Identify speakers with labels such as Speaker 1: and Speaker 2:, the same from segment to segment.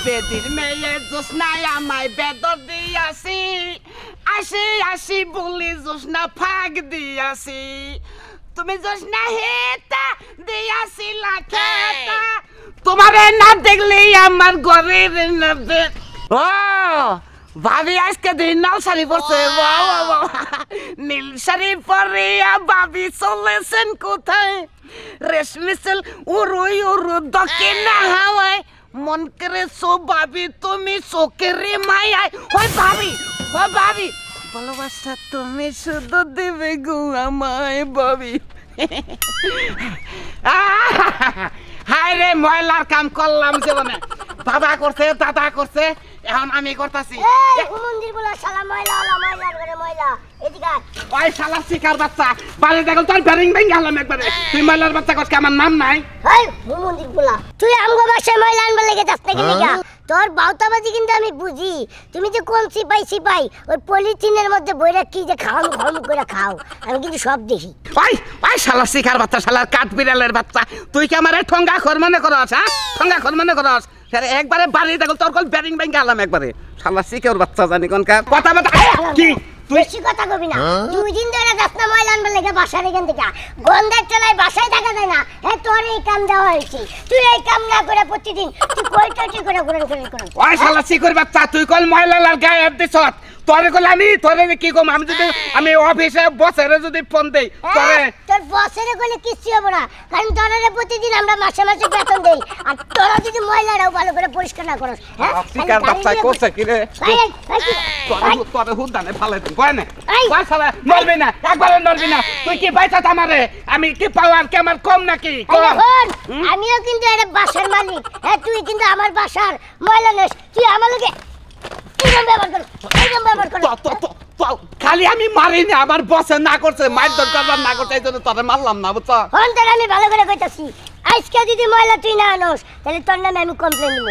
Speaker 1: বেদির মেয়ে জোসনায় আমায় বেদর দিয়াছি আসি আসি বলি জোসনা ফাঁক দিয়াছি তুমি জোসনা হেতা দিয়াছিলা খেতা তোমারে না দেখলে আমার ঘরের ও ভাবি আজকে দিন নাল শাড়ি পরছে নীল শাড়ি পরিয়া ভাবি চলেছেন কোথায় রেশমি সেল উড়ুই উড়ু দক্ষিণা হাওয়ায় মন করে সো ভাবি তুমি চোখেরে মায়ায় ওই ভাবি ভালোবাসা তুমি শুধু দেবে গো আমায় ভাবি হায় রে ময়লার কাম করলাম জীবনে বাবা করছে দাদা করছে এখন আমি করতেছি
Speaker 2: মন্দির বলা শালা ময়লা ময়লার ঘরে ময়লা এদিকে
Speaker 1: ওই শালা শিকার বাচ্চা বাড়ি দেখো তোর ব্যারিং ভেঙে গেলাম একবারে তুই ময়লার বাচ্চা কষ্ট আমার নাম নাই
Speaker 2: এই মন্দির বলা তুই আমগো বাসায় ময়লা আনবে লেগে যাস নাকি লিগা তোর বাউতাবাজি কিন্তু আমি বুঝি তুমি যে কোন সিপাই ওই পলিথিনের মধ্যে বইরা কি যে খাও করে খাও আমি কিন্তু সব দেখি
Speaker 1: ওই শালা শিকার বাচ্চা শালার কাঠ বিড়ালের বাচ্চা তুই কি আমারে ঠঙ্গা খর মনে করস হ্যাঁ ঠঙ্গা খর মনে করস একবারে বাড়ি দেখো তোর কল ব্যারিং ভেঙে গেলাম একবারে শালা শিকার বাচ্চা জানি কোনকার কথা কি
Speaker 2: বেশি কথা কবি না দুই দিন ধরে যাস না ময়লা আনবে লেগে বাসার এখান থেকে গন্ধার চলায় বাসায় থাকা যায় না হ্যাঁ তোর এই কাম দেওয়া হয়েছে তুই এই কাম না করে প্রতিদিন তুই কয়টা করে
Speaker 1: ওই শালা শিকার বাচ্চা তুই কল ময়লা লাল গায়ে দিছ তোরে কল আমি তোরে কি কম আমি যদি আমি অফিসে বসের যদি ফোন দেই
Speaker 2: তোর বসের কইলে কিছু হবে না কারণ তোরে প্রতিদিন আমরা মাসে বেতন দেই আর তোরা যদি ময়লাটাও ভালো করে পরিষ্কার না করস হ্যাঁ
Speaker 1: শিকার বাচ্চা কোসে কি রে তোরে হুদানে ফালে দিন কয় না ওই শালা নড়বি না একবারে নড়বি না তুই কি বাইছা আমারে আমি কি পাওয়ার কি আমার কম নাকি
Speaker 2: আমিও কিন্তু এটা বাসার মালিক হ্যাঁ তুই কিন্তু আমার বাসার ময়লা নেস তুই আমার লগে
Speaker 1: খালি আমি মারিনি আমার বসে না করছে মার দরকার না করছে এই জন্য তোরে মারলাম না বুঝছো
Speaker 2: আমি ভালো করে কইতাছি আজকে যদি ময়লা তুই না আনোস তাহলে তোর নামে আমি কমপ্লেইন দিব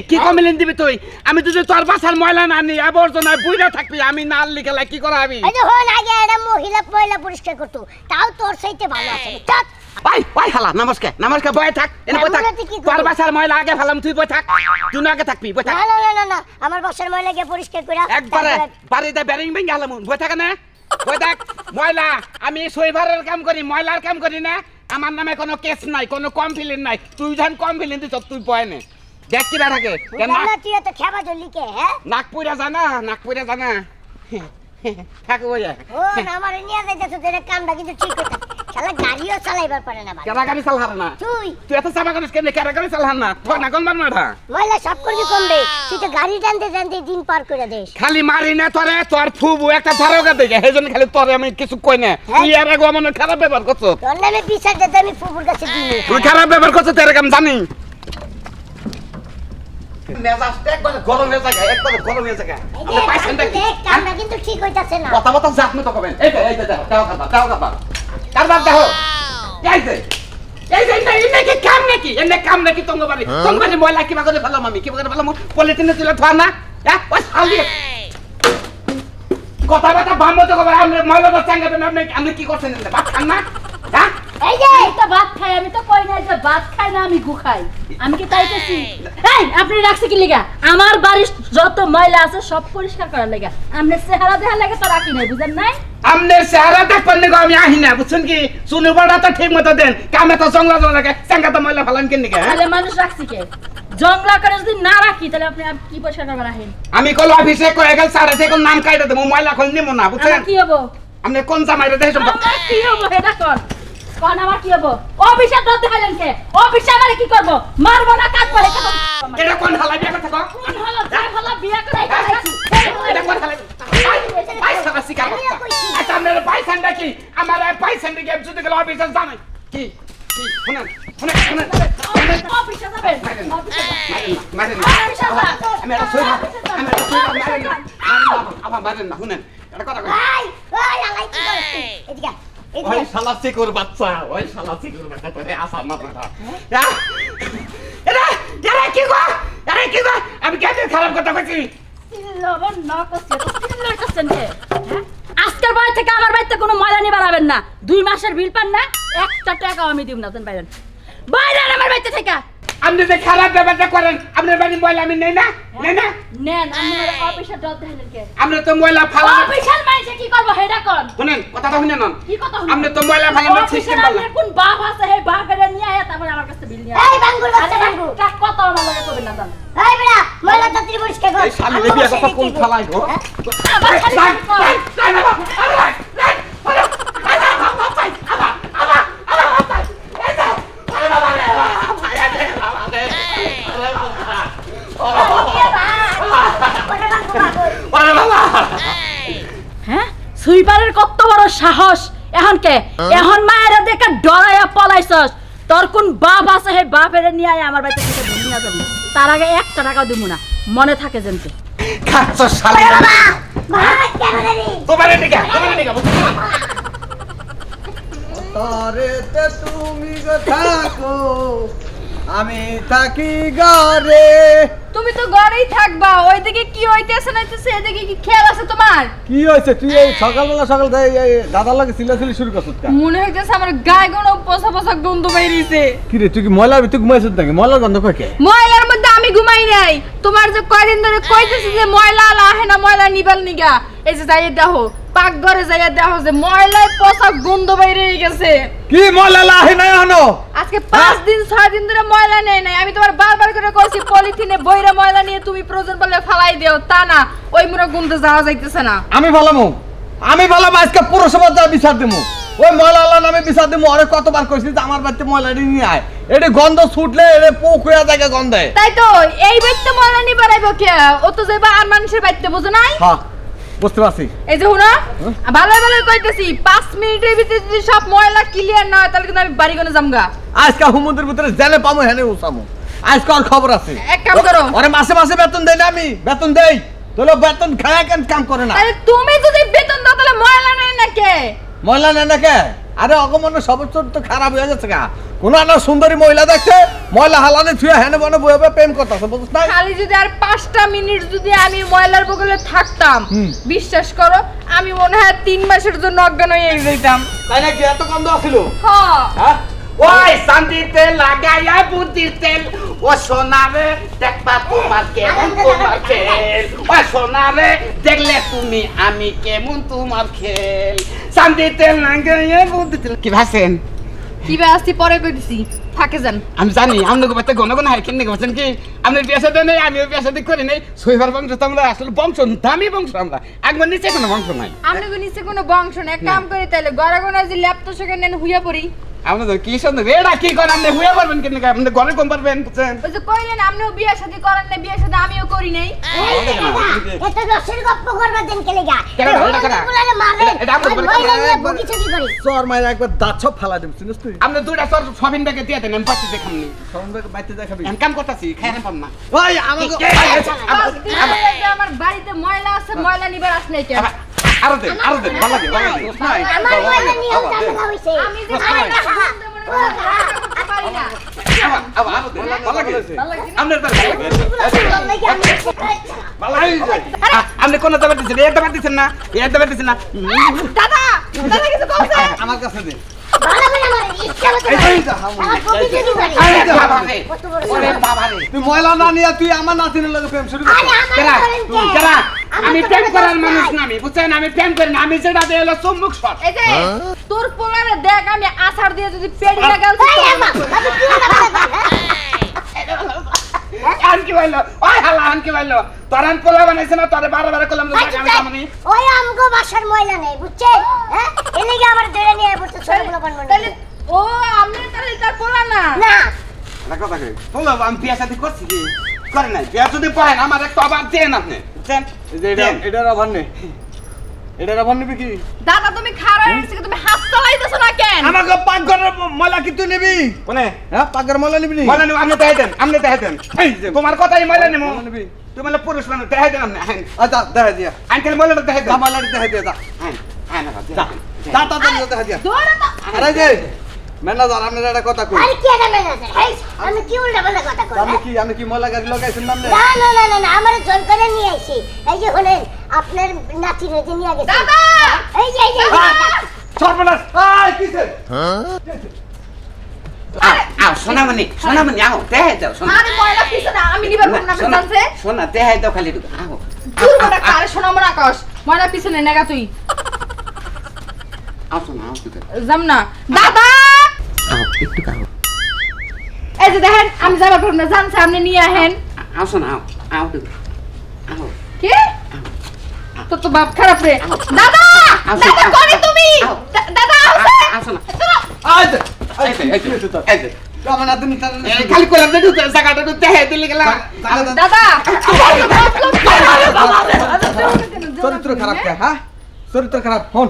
Speaker 1: কি কমপ্লেইন দিবি তুই আমি যদি তোর বাসার ময়লা না আনি আবর্জনায় বুইরা থাকবি আমি না লিখে কি করাবি
Speaker 2: এই যে হন আগে এটা মহিলা ময়লা পরিষ্কার করতো তাও তোর চাইতে ভালো আছে চল
Speaker 1: ভাই হালা নমস্কার বয় থাক এনে বয় থাক তোর বাসার ময়লা আগে ফেলাম তুই বয় থাক তুই না আগে থাকবি বয় থাক
Speaker 2: না আমার বাসার ময়লা কে পরিষ্কার কইরা
Speaker 1: একবারে বাড়িতে ব্যারিং ভেঙে গেলাম বয় থাক না বয় থাক ময়লা আমি সুইপারের কাম করি ময়লার কাম করি না আমার নামে কোনো কেস নাই কোনো কমপ্লেইন নাই তুই যখন কমপ্লেইন দিছ তুই বয় নে দেখ কি না থাকে
Speaker 2: না তুই তো খেবা জলি কে হ্যাঁ
Speaker 1: নাগপুরা জানা থাক বইয়া
Speaker 2: ও না আমারে নিয়ে যাইতেছ তোর কামটা কিন্তু ঠিক হইতা শালা গাড়িও চালাইবার পারে না
Speaker 1: কেরা গাড়ি চালার না তুই এত চাপা করিস কেন কেরা গাড়ি চালার না তোর না কোন মারনা
Speaker 2: ময়লা সব করবি কমবে তুই তো গাড়ি টানতে দিন পার করে দেস
Speaker 1: খালি মারি না তোরে তোর ফুবু একটা ধারকা দেখে সেইজন্য খালি তোরে আমি কিছু কই না তুই আর আগে মনে খারাপ ব্যবহার করছ
Speaker 2: তোর নামে বিচার দিতে আমি ফুবুর কাছে দিই
Speaker 1: তুই খারাপ ব্যবহার করছ তোর কাম জানি মেজাজটা একবারে গরম হয়ে যায় আমরা পাইছেন কি
Speaker 2: কামটা কিন্তু ঠিক হইতাছে না
Speaker 1: কথা জাত মত কবেন এই দেখো দাও কারবার দেখো এই যে কাম নাকি তোমার ময়লা কিবা করে ফেলাম আমি কিবা করে ফেলাম পলিথিনে তুলে ধোয়া না ওই শালি কথা বাম্মত কবে আমরা ময়লা তো চাঙ্গা আমি কি করছেন ভাত খান না
Speaker 2: এই যে এটা ভাত খাই আমি তো কই না যে ভাত খাই না আমি গু খাই আমি কি তাইতেছি এই আপনি রাখছে কি লাগা আমার বাড়ির যত ময়লা আছে সব পরিষ্কার করার লাগা আমনে চেহারা দেখার লাগা তো রাখি নাই বুঝেন নাই
Speaker 1: আমনের চেহারা দেখবেন না আমি আহি না বুঝছেন কি শুনে বড়া তো ঠিক মতো দেন কামে তো জংলা লাগে চাঙ্গা তো ময়লা ফেলান কেন নিকে
Speaker 2: তাহলে মানুষ রাখছি কে জংলা করে যদি না রাখি তাহলে আপনি কি পরিষ্কার করবার রাখেন
Speaker 1: আমি কল অফিসে কই গেল সাড়ে থেকে নাম কাইটা দেব ময়লা খল নিমু না বুঝছেন
Speaker 2: কি হবো
Speaker 1: আমনে কোন জামাইরে দেখ
Speaker 2: কি হবো এটা কোন আমার কি হবো অফিসে তো দেখালেন কে অফিসে আমারে কি করব মারবো না কাট করে
Speaker 1: এটা কোন হালা বিয়া কথা কো
Speaker 2: কোন হালা বিয়া করে
Speaker 1: এটা কোন হালা পয়সা বাসি কাজ আচ্ছা আপনার পয়সা নাকি আমার পয়সা দিকে যদি গেল অফিসে জানে কি শুনেন
Speaker 2: অফিসে যাবেন
Speaker 1: মারেন আমি এটা সই আবার মারেন না শুনেন এটা কথা কই
Speaker 2: ওই আলাই কি করছিস এদিকে
Speaker 1: ওই শালা চিকুর বাচ্চা তোরে আসা মাথা এরা কি গো আমি কেন খারাপ কথা কইছি
Speaker 2: লবণ না কইছে তো কিল্লার কাছেন কে আজকের বাড়ি থেকে আমার বাড়িতে কোনো ময়লা নি বাড়াবেন না 2 মাসের বিল পান না একটা টাকাও আমি দিব না দেন বাইরেন আমার বাড়িতে থেকে
Speaker 1: আপনি যে খারাপ ব্যাপারটা করেন আপনার বাড়ি ময়লা আমি নেই না
Speaker 2: নেন আমার অফিসে ডট দেন কে
Speaker 1: আমরা তো ময়লা ফালা
Speaker 2: অফিসের মাইছে কি করব হেডা কোন
Speaker 1: শুনেন কথাটা শুনেন না
Speaker 2: কি কথা
Speaker 1: আপনি তো ময়লা ফালানোর সিস্টেম বলেন
Speaker 2: কোন বাপ আছে হে বাপের নিয়ে আয়া তারপর আমার কাছে বিল নিয়ে এই বাঙ্গুর বাচ্চা বাঙ্গু কা কত আমার লাগে কইবেন না জান এই বেটা ময়লা তাড়াতাড়ি পরিষ্কার কর
Speaker 1: এই শালি রে বিয়া কথা কোন ফালাই গো
Speaker 2: হ্যাঁ সুইপারের কত বড় সাহস এখন মায়েরা দেখে ডরাইয়া পলাইছস তোর কোন বাপ আছে হে বাপের নিয়ে আয় আমার বাড়িতে থেকে নিয়ে যাবি তার আগে 1 টাকাও দিব না মনে থাকে যেনতে
Speaker 1: খাচ্ছ শালি বাবা ভাই কেন রে তোমারে নিগা
Speaker 3: তারেতে তুমি গো থাকো আমি থাকি ঘরে
Speaker 4: তুমি তো ঘরেই থাকবা ওইদিকে কি হইতেছে না হইতেছে এদিকে কি খেয়াল আছে তোমার
Speaker 3: কি হইছে তুই এই সকালবেলা দাদার লাগে চিল্লাচিল্লি শুরু করছিস কেন
Speaker 4: মনে হইতেছে আমার গায়ে কোনো পোষা পোষা গন্ধ বাইরিছে
Speaker 3: কি রে তুই কি ময়লার ভিতরে ঘুমাইছিস নাকি ময়লার গন্ধ কই কে
Speaker 4: ময়লার মধ্যে আমি ঘুমাই নাই তোমার যে কয়দিন ধরে কইতেছি যে ময়লা আহে না ময়লা নিবাল নিগা এই যে যাইয়ে দেখো পাক ঘরে যাইয়ে দেখো যে ময়লায় পোষা গন্ধ বাইরে গেছে
Speaker 3: কি ময়লা লাহে না হনো
Speaker 4: আজকে 5 দিন 6 দিন ধরে ময়লা নেই নাই আমি তোমার বারবার করে কইছি পলিথিনে বইরা ময়লা নিয়ে তুমি প্রয়োজন বলে ফালাই দিও তা না ওই মুরা গন্ধে যাওয়া যাইতেছে না
Speaker 3: আমি ভালামু আজকে পুরসভা যা বিচার দেবো ওই ময়লা আল্লাহ নামে বিচার দেবো আরে কতবার কইছি যে আমার বাড়িতে ময়লা নিয়ে আয় এটা গন্ধ ছুটলে এটা পোক হয়ে যায় গন্ধে
Speaker 4: তাই তো এই বাড়িতে ময়লা নি বাড়াইবো কে ও তো যাইবা আর মানুষের বাড়িতে বুঝো নাই
Speaker 3: হ্যাঁ বুঝতে পারছি
Speaker 4: এই যে হুনা ভালো ভালো কইতেছি 5 মিনিটের ভিতরে যদি সব ময়লা ক্লিয়ার না হয় তাহলে কিন্তু আমি বাড়ি গনে যামগা
Speaker 3: আজকে হুমুদের ভিতরে জেলে পামু হেনে উসামু আজকে আর খবর আছে
Speaker 4: এক কাম করো
Speaker 3: আরে মাসে বেতন দেই না আমি বেতন দেই তোলো বেতন খায় কেন কাম করে না
Speaker 4: আরে তুমি যদি বেতন দাও তাহলে ময়লা নেই না কে
Speaker 3: ময়লা নেই না কে আরে অগমন সবচেয়ে তো খারাপ হয়ে যাচ্ছে গা কোন না সুন্দরী মহিলা দেখছে ময়লা হালানে ছুঁয়ে হেনে বনে বইবে প্রেম করতেছে বুঝছ না
Speaker 4: খালি যদি আর 5টা মিনিট যদি আমি ময়লার বগলে থাকতাম বিশ্বাস করো আমি মনে হয় 3 মাসের জন্য অজ্ঞান হয়ে যাইতাম
Speaker 3: তাই নাকি এত গন্ধ আছিল
Speaker 4: হ্যাঁ
Speaker 1: ওই শান্তিতে লাগাইয়া বুদ্ধির তেল ও সোনারে দেখবা তোমার কেমন তোমার খেল ও সোনারে দেখলে তুমি আমি কেমন তোমার খেল শান্তিতে লাগাইয়া বুদ্ধির তেল কি ভাসেন
Speaker 4: কি ব্যস্তি পরে কইতেছি থাকে যান
Speaker 1: আমি জানি আপনাকে বাচ্চা ঘন ঘন হাইকিং নিয়ে গেছেন কি আপনার বিয়ে সাথে নেই আমিও বিয়ে সাথে করি নাই শৈবার বংশ তো আমরা আসলে বংশ দামি বংশ আমরা একবার নিচে কোনো বংশ নাই
Speaker 4: আপনাকে নিচে কোনো বংশ না এক কাম করি তাহলে গড়া গড়া যে ল্যাপটপ সেখানে নেন হুইয়া পড়ি
Speaker 1: আপনাদের কি সুন্দর এটা কি করেন আপনি হুয়ে পারবেন কেন আপনি ঘরে কম পারবেন বুঝছেন
Speaker 4: ওই যে কইলেন আপনিও বিয়ে শাদী করেন না বিয়ে শাদী আমিও করি নাই
Speaker 5: এটা রসের গপ্প করবে দেন কে লাগা
Speaker 1: কেন এটা কেন
Speaker 5: বলারে মারে
Speaker 1: এটা আমরা বলি
Speaker 5: বুকি চুরি করি
Speaker 3: চোর মাইরা একবার দাঁত সব ফালা দেব চিনিস তুই
Speaker 1: আপনি দুইটা সর সবিন ব্যাগে দিয়ে দেন আমি পাচ্ছি দেখামনি
Speaker 3: সন্ধ্যা বাইতে দেখাবি
Speaker 1: আমি কাম করতেছি খাইরাম পাম না
Speaker 3: ওই আমাকে
Speaker 4: আমার বাড়িতে ময়লা আছে ময়লা নিবার আস নাই কেন
Speaker 1: আরো দেন ভালো লাগে
Speaker 5: আমার ময়লা নিয়ম জানা হইছে
Speaker 4: আমি যে পারি না
Speaker 1: আরো দেন ভালো লাগে আপনার আপনি কোন দাবার দিচ্ছেন একটা বার দিচ্ছেন না একটা বার দিচ্ছেন না
Speaker 4: দাদা দাদা কিছু কইছে
Speaker 3: আমার কাছে দে
Speaker 5: ভালো করে মারে ইচ্ছা মতো আমার কবি চুরি করি
Speaker 1: আরে বাবা রে ওরে বাবা রে
Speaker 3: তুই ময়লা না নিয়ে তুই আমার নাতিনের লগে প্রেম শুরু
Speaker 5: আরে
Speaker 3: করছিস
Speaker 5: আমার করেন কে
Speaker 1: আমি প্রেম করার মানুষ না আমি বুঝছেন আমি প্রেম করি না আমি যেটা দিয়ে হলো চুম্বক শট
Speaker 4: এই যে তোর পোলারে দেখ আমি আছাড় দিয়ে যদি পেড়ি লাগাল
Speaker 5: এই আমা আমি কি
Speaker 1: আনকি বাইলো ওই হালা আনকি বাইলো তোরান পোলা বানাইছ না তোরে বারবার কইলাম না আমি কামনি
Speaker 5: ওই আমগো বাসার ময়লা নেই বুঝছেন হ্যাঁ এলিগে আমার ধরে নিয়ে বলতে ছোটগুলো বানবো
Speaker 4: তাহলে ও আপনি তাহলে তার পোলা না
Speaker 5: না
Speaker 1: রাখো থাকে পোলা আমি বিয়া সাথে করছি কি করে নাই বিয়া যদি পারেন আমার একটা অবাক দেন আপনি বুঝছেন
Speaker 3: এটার অভাব নেই এটার অভাব নেবে কি
Speaker 4: দাদা তুমি খারাপ হইছে তুমি হাত চালাইতেছো না কেন
Speaker 3: আমাকে পাকঘরের ময়লা কি তুই নিবি
Speaker 1: কোনে
Speaker 3: হ্যাঁ পাকঘরের ময়লা নিবি নি
Speaker 1: ময়লা নিব আপনি দেখাই দেন এই যে তোমার কথাই ময়লা নিব
Speaker 3: ময়লা নিবি
Speaker 1: তুমি মানে পুরুষ মানুষ দেখাই দেন আপনি
Speaker 3: আচ্ছা দেখা দিয়া
Speaker 1: আঙ্কেল ময়লাটা দেখাই দেন
Speaker 3: ময়লা দেখা দিয়া যা
Speaker 1: যা
Speaker 3: দেখা দিয়া
Speaker 4: ধরে তো
Speaker 3: আরে যে ম্যানেজার আপনার একটা কথা কই
Speaker 5: আরে কি এটা ম্যানেজার হেই আমি কি উল্টা পাল্টা কথা কই
Speaker 3: আমি কি ময়লা গাড়ি লাগাইছেন নাম
Speaker 5: না না না না আমার জোর করে নিয়ে আইছি এই যে হলেন আপনার নাতি রেজে নিয়ে গেছে
Speaker 4: দাদা
Speaker 5: এই যে
Speaker 3: সর্বনাশ আয় কিসে
Speaker 1: আও সোনামণি আও দেখাই দাও সোনা
Speaker 4: আরে ময়লা পিছনে আমি নিবার পারবো না আপনি জানছে
Speaker 1: সোনা দেখাই দাও খালি একটু আও
Speaker 4: দূর করে কারে শোনা মনে আকাশ ময়লা পিছনে নেগা তুই
Speaker 1: আও সোনা আও তুই
Speaker 4: যাম না দাদা
Speaker 1: আও একটু কাও
Speaker 4: এই যে দেখেন আমি যাবার পারবো না জানছে আপনি নিয়ে আহেন
Speaker 1: আও সোনা আও তুই আও
Speaker 4: কি তো বাপ খারাপ রে দাদা দাদা কোনে তুমি দাদা
Speaker 1: আও সোনা
Speaker 3: আইতে
Speaker 1: এই
Speaker 3: আমার না তুমি
Speaker 1: খালি কইলাম যে তুই জায়গাটা তো দেখাই দিলি গেলা
Speaker 4: দাদা
Speaker 3: চরিত্র খারাপ কে হ্যাঁ চরিত্র খারাপ হন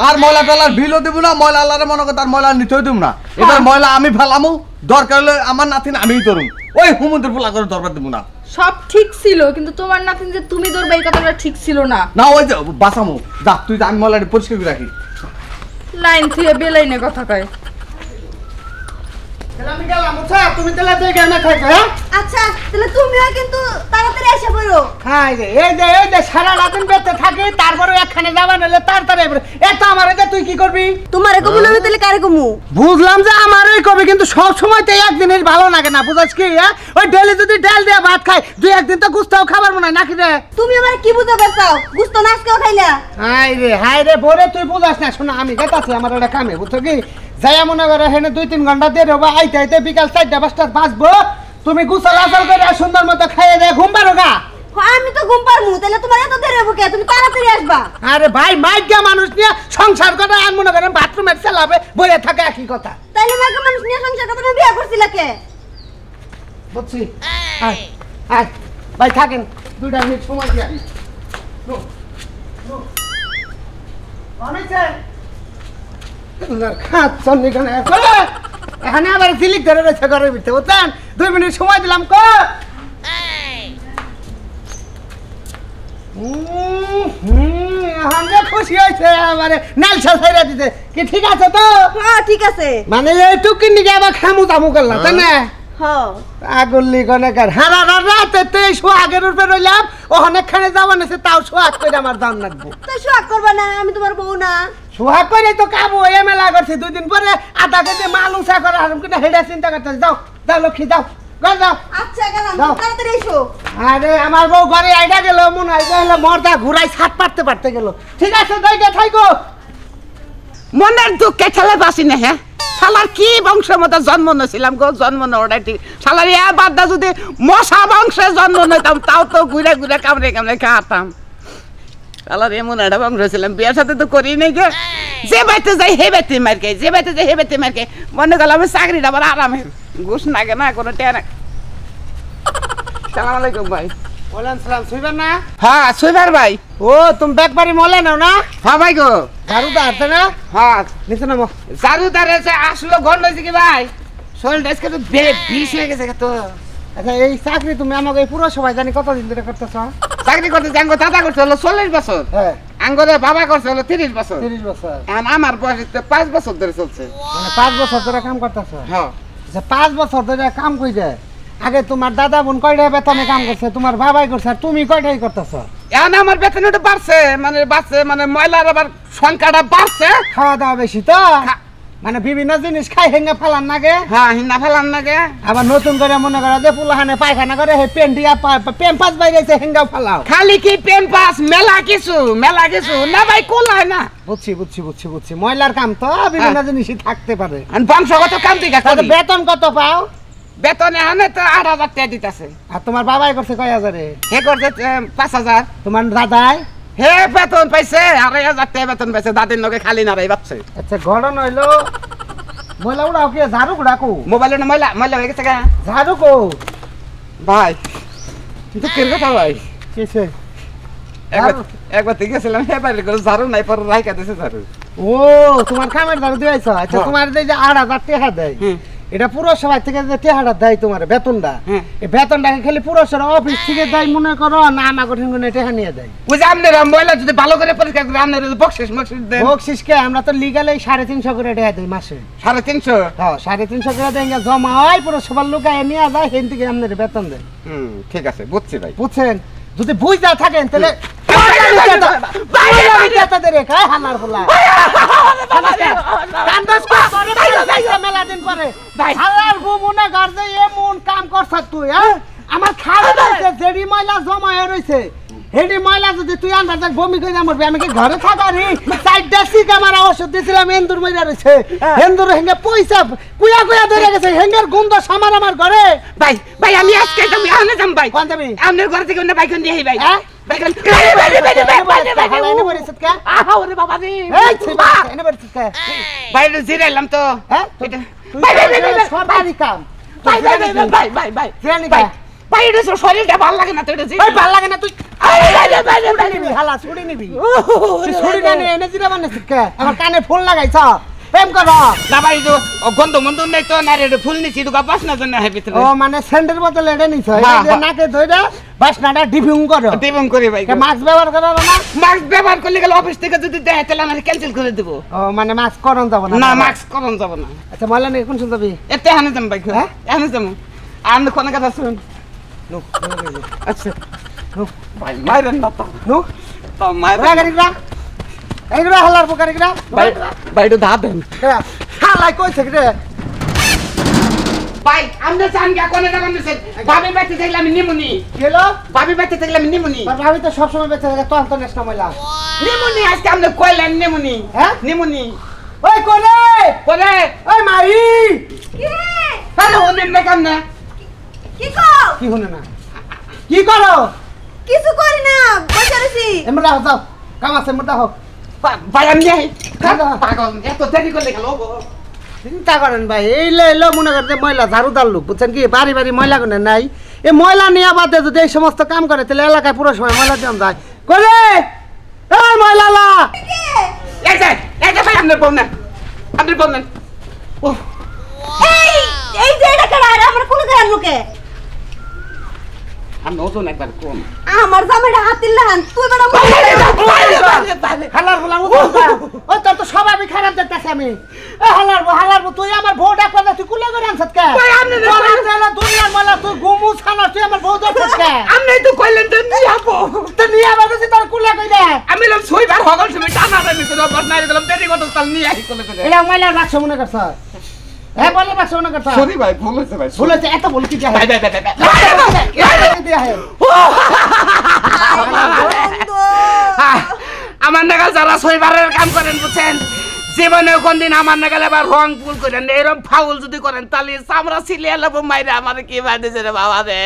Speaker 3: আর ময়লা ফেলার বিলও দেবো না ময়লা আল্লাহরে মনে করে তার ময়লা নিতেও দেবো না এবার ময়লা আমি ফেলামু দরকার হলে আমার নাতিন আমিই ধরুম ওই হুমুদের পোলা করে দরকার দেবো না
Speaker 4: সব ঠিক ছিল কিন্তু তোমার নাতিন যে তুমি ধরবে এই কথাটা ঠিক ছিল না
Speaker 3: না ওই যে বাঁচামু যা তুই আমি ময়লাটি পরিষ্কার করে রাখি
Speaker 4: লাইন থেকে বেলাইনে কথা কয়
Speaker 3: আমি গেলাম বুঝছো তুমি তাহলে তুই কেন থাকো হ্যাঁ
Speaker 5: আচ্ছা তাহলে তুমিও কিন্তু তাড়াতাড়ি এসে পড়ো
Speaker 3: খাই রে এই যে সারা রাত বেঁচে থাকি তারপরে একখানে যাবা নিলে তাড়াতাড়ি এত আমার যে তুই কি করবি
Speaker 5: তোমারে কবুল আমি তাহলে কারে কমু
Speaker 3: বুঝলাম যে আমারই কবি কিন্তু সব সময় তো একদিনের ভালো লাগে না বুঝাস কি হ্যাঁ ওই ডেলি যদি ডাল দিয়ে ভাত খাই দুই একদিন তো গুস্তাও খাবার মনে হয় নাকি রে
Speaker 5: তুমি আমার কি বুঝাতে চাও গুস্ত নাচকেও খাইলা
Speaker 3: হাই রে বরে তুই বুঝাস না শোনা আমি গেতাছি আমার একটা কামে বুঝছো কি যাই মনে করে হেনে 2-3 ঘন্টা দিয়ে দেবো আইতে আইতে বিকাল 4টা-5টা বাজবো তুমি গুছাল আসাল করে সুন্দর মতো খাইয়ে দিয়ে ঘুম পারো গা
Speaker 5: আমি তো ঘুম পারমু তাহলে তোমার এত দেরি হবে কে তুমি তাড়াতাড়ি আসবা
Speaker 3: আরে ভাই মাইকা মানুষ নিয়ে সংসার করে আর মনে করেন বাথরুমে চালাবে বলে থাকে একই কথা
Speaker 5: তাইলে মাকে মানুষ নিয়ে সংসার কথা বিয়ে করছিলা কে
Speaker 3: বুঝছি আয় আয় ভাই থাকেন 2 মিনিট সময় দিয়ে আসি এখানে আবার জিলিক ধরে রয়েছে ঘরের ভিতরে বুঝছেন 2 মিনিট সময় দিলাম খুশি হয়েছে মানে নালসা ছাইরা দিতে কি ঠিক আছে তো
Speaker 5: হ্যাঁ ঠিক আছে
Speaker 3: মানে এইটুকু নিকে আবার খামু দামু করলাম তাই না
Speaker 5: হ্যাঁ
Speaker 3: আগলি গনেকার হারা রাতে তো এই সোহাগের উপরে রইলাম অনেকখানে যাওয়া নেছে তাও সোহাগ করে আমার দাম লাগবো
Speaker 5: তো সোহাগ করবা না আমি তোমার বউ না
Speaker 3: সোহাগ করে তো কাবো এমেলা করছি 2 দিন পরে আধা কেজি মাল উঁচা করে আর কিন্তু হেডা চিন্তা করতে যাও যাও লক্ষ্মী যাও যাও
Speaker 5: আচ্ছা গেলাম
Speaker 3: যাও।
Speaker 5: তাড়াতাড়ি এসো
Speaker 3: আরে আমার বউ ঘরে আইডা গেল মনে হয় যে হলো মর্দা ঘুরাই ছাট পারতে গেল ঠিক আছে যাইগে থাইকো
Speaker 1: মনের দুঃখে ঠেলে বাসি না হ্যাঁ শালার কি বংশের মতো জন্ম নিয়েছিলাম গো জন্ম নেওয়াটা ঠিক শালার এ বাদদা যদি মশা বংশে জন্ম নিতাম তাও তো ঘুরে ঘুরে কামড়ে খাতাম শালার এমন একটা বংশ ছিলাম বিয়ের সাথে তো করি নাই গে যে বাড়িতে যাই হে বাড়িতে মারকে যে বাড়িতে যাই হে বাড়িতে মারকে মনে গেল আমি চাকরিটা আবার আরামে ঘুষ নাগে না কোনো টেয়া না সালাম আলাইকুম ভাই
Speaker 3: ওয়ালাইকুম সালাম সুইবার না
Speaker 1: হ্যাঁ সুইবার ভাই
Speaker 3: ও তুমি ব্যাকবারি মলে নাও না
Speaker 1: হ্যাঁ ভাই গো
Speaker 3: ঝাড়ুটা হাতে না
Speaker 1: হ্যাঁ
Speaker 3: নিচে নামো
Speaker 1: জারুদারে যে আসলো গন্ধ হয়েছে কি ভাই শরীরটা আজকে তো বিষ হয়ে গেছে তো
Speaker 3: আচ্ছা এই চাকরি তুমি আমাকে এই পুরো সবাই জানি কতদিন ধরে করতেছ
Speaker 1: চাকরি করতে যে আঙ্গ দাদা করছে হলো 40 বছর
Speaker 3: হ্যাঁ
Speaker 1: আঙ্গরে বাবা করছে হলো 30 বছর
Speaker 3: 30 বছর
Speaker 1: এখন আমার বয়স 5 বছর ধরে চলছে
Speaker 3: মানে 5 বছর ধরে কাম করতেছ
Speaker 1: হ্যাঁ
Speaker 3: আচ্ছা 5 বছর ধরে কাম কইরে আগে তোমার দাদা বোন কয়টা বেতনে কাম করছে তোমার বাবাই করছে আর তুমি কয়টাই করতেছ
Speaker 1: এখন আমার বেতনটা বাড়ছে মানে ময়লার আবার সংখ্যাটা বাড়ছে
Speaker 3: খাওয়া দাওয়া বেশি তো মানে বিভিন্ন জিনিস খাই হেঙ্গে ফেলান নাগে
Speaker 1: হ্যাঁ হিন্দা ফেলান নাগে
Speaker 3: আবার নতুন করে মনে করো যে পুলাহানে পায়খানা করে হে পেন্টিয়া পেম্পাস বাইরেছে হেঙ্গাও ফেলাও
Speaker 1: খালি কি পেন পাস মেলা কিছু না ভাই কোলায় না
Speaker 3: বুঝছি ময়লার কাম তো বিভিন্ন জিনিসই থাকতে পারে
Speaker 1: আর বংশগত কাম দিকে
Speaker 3: তাহলে বেতন কত পাও
Speaker 1: বেতন এখানে তো 8,000 টাকা দিতেছে
Speaker 3: আর তোমার বাবাই করছে কয় হাজারে
Speaker 1: হে করছে 5,000
Speaker 3: তোমার দাদাই
Speaker 1: হে বেতন পাইছে 2,500 টাকা বেতন পাইছে দাদির লগে খালি নাড়াই বাচ্চা
Speaker 3: আচ্ছা ঘটনা হইলো ময়লা উড়াও কি ঝাড়ু গুড়াকো
Speaker 1: মোবাইলে না ময়লা হয়ে গেছে গা
Speaker 3: ঝাড়ু কো
Speaker 1: ভাই কিন্তু কেন কথা ভাই
Speaker 3: কিসে
Speaker 1: একবার ঠিক গেছিলাম হে বাইরে করে ঝাড়ু নাই পর রাইকা দিছে ঝাড়ু
Speaker 3: ও তোমার কামের ঝাড়ু দিয়েছ আচ্ছা তোমার যে 8,000 টাকা দেয় এটা পুরো সবাই থেকে যে টাকাটা দেয় তোমার বেতনটা এই বেতনটাকে খালি পুরো অফিস থেকে দেয় মনে করো না আমার কঠিন কোনো টাকা নিয়ে দেয়
Speaker 1: ওই যে আপনারা ময়লা যদি ভালো করে পরিষ্কার করে আপনারা বকশিস দেন
Speaker 3: বকশিসকে আমরা তো লিগালে 350 করে টাকা দেই মাসে
Speaker 1: 350
Speaker 3: হ্যাঁ 350 করে দেয় জমা হয় পুরো সবার লুকায় নিয়ে যায় সেখান থেকে আপনার বেতন দেয়
Speaker 1: ঠিক আছে বুঝছি ভাই
Speaker 3: বুঝছেন যদি বুঝতে থাকেন তাহলে
Speaker 6: আমার খাওয়া যেডি ময়লা জমা হয়ে রয়েছে হেডি ময়লা যদি তুই আন্দাজ বমি করে মরবি আমি কি ঘরে থাকারি সাইডটা সিক আমার ওষুধ দিছিলাম এন্দুর মইরা রয়েছে এন্দুর হেঙ্গে পয়সা কুয়া কুয়া ধরে গেছে হেঙ্গের গন্ধ সামার আমার ঘরে
Speaker 1: ভাই ভাই আমি আজকে যাবো আনে যাম ভাই
Speaker 6: কোন যাবি
Speaker 1: আপনার ঘর থেকে না বাইকন দিয়ে ভাই
Speaker 6: হ্যাঁ
Speaker 1: বাইকন
Speaker 6: এনে বলিস কে
Speaker 1: আহা ওরে বাবা রে
Speaker 6: এই ছিবা এনে বলিস কে
Speaker 1: ভাই জিরাইলাম তো
Speaker 6: হ্যাঁ
Speaker 1: ভাই ভাই ভাই
Speaker 6: সবারই কাম
Speaker 1: ভাই ভাই ভাই ভাই ভাই
Speaker 6: জিরানি
Speaker 1: ভাই
Speaker 6: কা
Speaker 1: ভাই এটা শরীরটা ভালো লাগে না তো এটা
Speaker 6: এই ভাল লাগে না তুই নিবি হালা ছুড়ি নিবি তুই ছুড়ি না নিয়ে এনে জিরা বানাইছিস কে আমার কানে ফুল লাগাইছ প্রেম কর
Speaker 1: না ভাই তো গন্ধ মন্দ নেই তো না রে ফুল নিছি দুগা বাসনা জন্য হে ভিতরে
Speaker 6: ও মানে সেন্ডের বদলে এটা নিছ
Speaker 1: হ্যাঁ,
Speaker 6: এটা নাকে ধইরা বাসনাটা ডিফিং করো
Speaker 1: দেবম করে ভাই
Speaker 6: মাস্ক ব্যবহার করো না
Speaker 1: মাস্ক ব্যবহার করলে গেলে অফিস থেকে যদি দেয় তাহলে আমি ক্যান্সেল করে দেব
Speaker 6: ও মানে মাস্ক করন যাব না
Speaker 1: না মাস্ক করন যাব না
Speaker 6: আচ্ছা ময়লা নিয়ে কোন যাবি
Speaker 1: এতে হানে যাম ভাই
Speaker 6: হ্যাঁ?
Speaker 1: হানে যাম আর কোন কথা শুন
Speaker 6: নো
Speaker 1: আচ্ছা ভাই মাইরেন না তো
Speaker 6: নো
Speaker 1: তো মাইরেন
Speaker 6: রাগারিগরা এইগুলা হালার পোকারিগরা
Speaker 1: ভাই ভাই তো দাঁত দেন
Speaker 6: হালাই কইছে রে
Speaker 1: ভাই আমরা চান গা কোনে যাবেন দিছেন ভাবি বাইতে থাকলে আমি নিমুনি
Speaker 6: গেলো
Speaker 1: ভাবি বাইতে থাকলে আমি নিমুনি
Speaker 6: ভাবি তো সব সময় বেঁচে থাকে তোর তো নেস্টা ময়লা
Speaker 1: নিমুনি আজকে আমরা কইলেন নিমুনি
Speaker 6: হ্যাঁ
Speaker 1: নিমুনি
Speaker 6: ওই কোনে
Speaker 1: কোনে
Speaker 6: ওই মাই
Speaker 4: কি
Speaker 1: হ্যালো ওনে মেকাম না
Speaker 4: কি কও
Speaker 6: কি হনে না কি করো
Speaker 4: কিছু করি না বসে রইছি
Speaker 6: এমরা যাও কাম আছে মোটা হোক
Speaker 1: ভাই আমি যাই
Speaker 6: দাদা।
Speaker 1: পাগল এত দেরি করলে গেল
Speaker 6: চিন্তা করেন ভাই এই এলো মনে করতে ময়লা ঝাড়ুদার লোক বুঝছেন কি বাড়ি বাড়ি ময়লা গুনে নাই এই ময়লা নিয়ে বাদে যদি এই সমস্ত কাম করে তাহলে এলাকায় পুরো সময় ময়লা দিয়ে যায় করে এই ময়লালা
Speaker 1: এই যে ভাই আপনার বললেন ও
Speaker 4: এই যে এটা কেডা আমার কোন গান লোকে
Speaker 1: আমি ওজন একবার কম
Speaker 4: আমার জামাইটা হাতির লাহান তুই বড়
Speaker 6: হালার বলা ও তোর তো স্বভাবই খারাপ দেখতেছি আমি হালার তুই আমার বউ ডাক পারলে তুই কুলে করে আনছত কে দুনিয়ার ময়লা তুই গুমু ছানা তুই আমার বউ দেখছিস কে
Speaker 1: আপনি তো কইলেন তো নিয়ে আপো
Speaker 6: তো নিয়ে আবার তুই তোর কুলে কই দে
Speaker 1: আমি লোক ছয়বার হগল সময় টানা টানি তো রবার নাই গেলাম দেরি কত তাল নিয়ে আই কলে করে
Speaker 6: এটা ময়লা রাখছ মনে করছ হ্যাঁ বলে রাখছ মনে করছ
Speaker 1: সরি ভাই ভুল হয়েছে ভাই
Speaker 6: বলেছে এত বল কি
Speaker 1: ভাই
Speaker 6: যায়
Speaker 1: আমার নাগাল যারা ছয়বারের কাম করেন বুঝছেন জীবনে কোনদিন আমার নাগাল আবার রং ফুল করেন এরকম ফাউল যদি করেন তাহলে চামড়া ছিলিয়ে লাভ মাইরে আমার কি বাঁধেছে রে বাবা রে